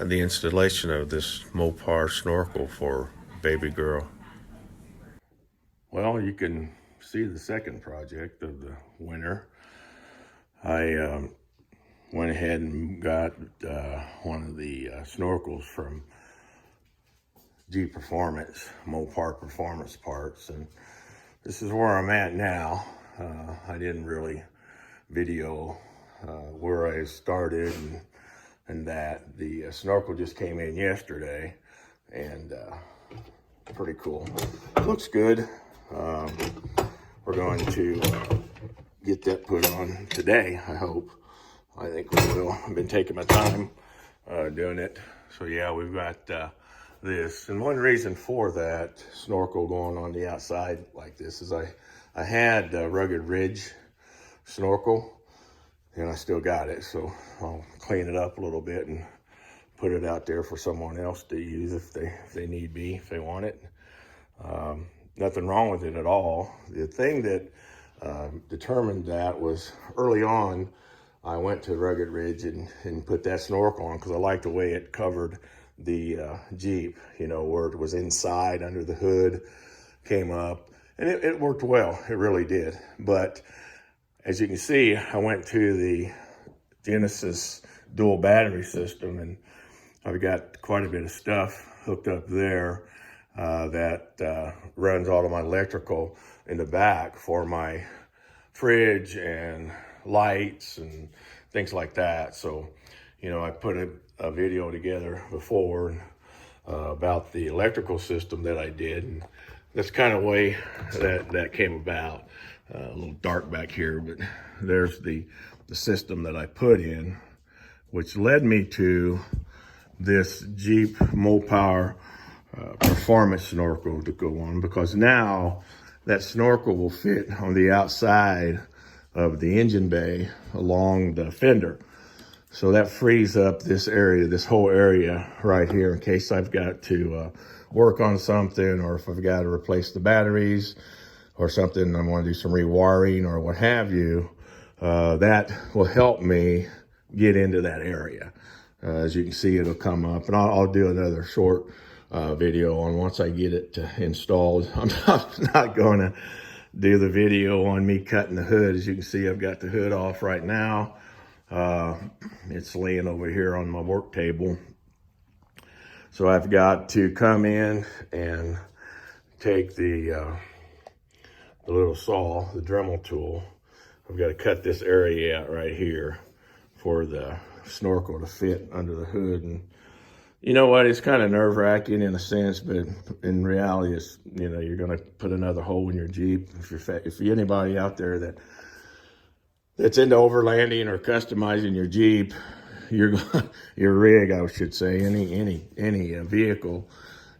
the installation of this Mopar snorkel for baby girl. Well, you can see the second project of the winter. I went ahead and got one of the snorkels from G Performance, Mopar Performance Parts, and this is where I'm at now. I didn't really video where I started and that. The snorkel just came in yesterday, and pretty cool. Looks good. We're going to get that put on today, I hope. I think we will. I've been taking my time doing it. So yeah, we've got this. And one reason for that snorkel going on the outside like this is I had a Rugged Ridge snorkel, and I still got it. So I'll clean it up a little bit and put it out there for someone else to use if they need be, if they want it. Nothing wrong with it at all. The thing that determined that was early on, I went to Rugged Ridge and put that snorkel on because I liked the way it covered the Jeep, you know, where it was inside under the hood, came up, and it worked well. It really did. But as you can see, I went to the Genesis dual battery system, and I've got quite a bit of stuff hooked up there that runs all of my electrical in the back for my fridge and lights and things like that. So, you know, I put a video together before about the electrical system that I did, and that's kind of way that came about. A little dark back here, but there's the system that I put in, which led me to this Jeep Mopar Performance snorkel to go on, because now that snorkel will fit on the outside of the engine bay along the fender. So that frees up this area, this whole area right here, in case I've got to work on something, or if I've got to replace the batteries or something, I want to do some rewiring or what have you. That will help me get into that area. As you can see, it'll come up, and I'll do another short video on once I get it installed. I'm not going to do the video on me cutting the hood. As you can see, I've got the hood off right now. It's laying over here on my work table. So I've got to come in and take the little saw, the Dremel tool. I've got to cut this area out right here for the snorkel to fit under the hood. And you know what? It's kind of nerve-wracking in a sense, but in reality, it's, you know, you're going to put another hole in your Jeep. If you're anybody out there that's into overlanding or customizing your Jeep, your rig, I should say, any vehicle,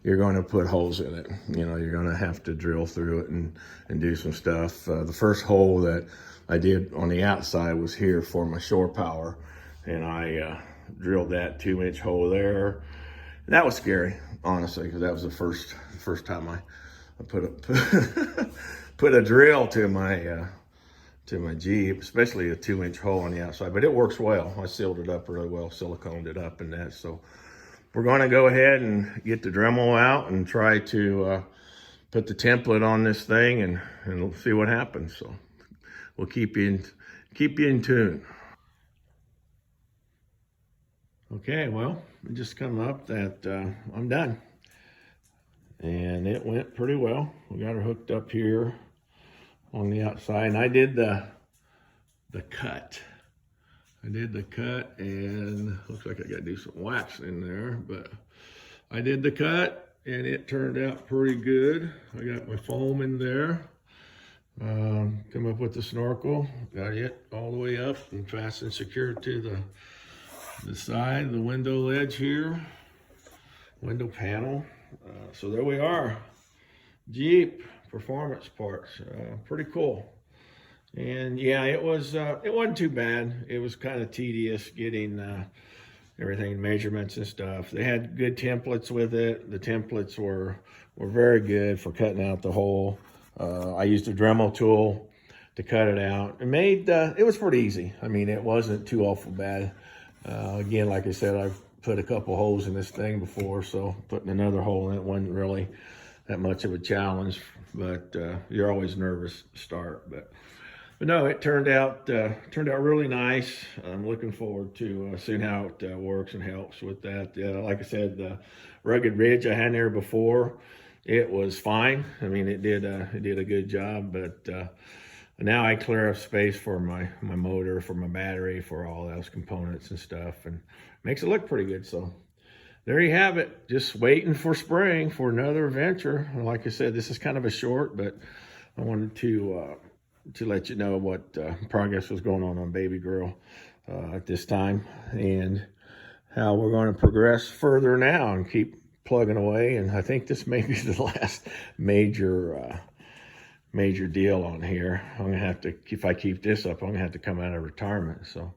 you're going to put holes in it. You know, you're going to have to drill through it and do some stuff. The first hole that I did on the outside was here for my shore power, and I drilled that 2-inch hole there. And that was scary, honestly, because that was the first time I put a drill to my Jeep, especially a 2-inch hole on the outside. But it works well. I sealed it up really well, siliconed it up and that. So we're going to go ahead and get the Dremel out and try to put the template on this thing, and we'll see what happens. So we'll keep you in tune. Okay, well, it just come up that I'm done, and it went pretty well. We got her hooked up here on the outside, and I did the cut. And looks like I got to do some wax in there, but I did the cut, and it turned out pretty good. I got my foam in there. Come up with the snorkel, got it all the way up and fastened secured to the side, the window ledge here, window panel. So there we are, Jeep Performance Parts. Pretty cool. And yeah, it wasn't too bad. It was kind of tedious getting everything, measurements and stuff. They had good templates with it. The templates were very good for cutting out the hole. I used a Dremel tool to cut it out. It was pretty easy. I mean, it wasn't too awful bad. Again, like I said, I've put a couple holes in this thing before, so putting another hole in it wasn't really that much of a challenge, but you're always nervous to start. But no, it turned out really nice. I'm looking forward to seeing how it works and helps with that. Like I said, the rugged ridge I had there before, it was fine. I mean, it did a good job, but now I clear up space for my motor, for my battery, for all those components and stuff, and makes it look pretty good. So there you have it. Just waiting for spring for another adventure. Like I said, this is kind of a short, but I wanted to let you know what progress was going on Baby Girl at this time, and how we're going to progress further now and keep plugging away. And I think this may be the last major deal on here. I'm gonna have to, if I keep this up, I'm gonna have to come out of retirement. So,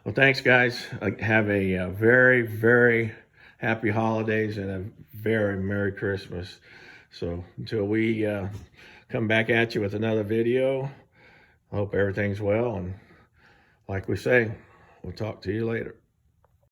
well, thanks guys. Have a very, very happy holidays and a very Merry Christmas. So until we come back at you with another video, I hope everything's well, and like we say, we'll talk to you later.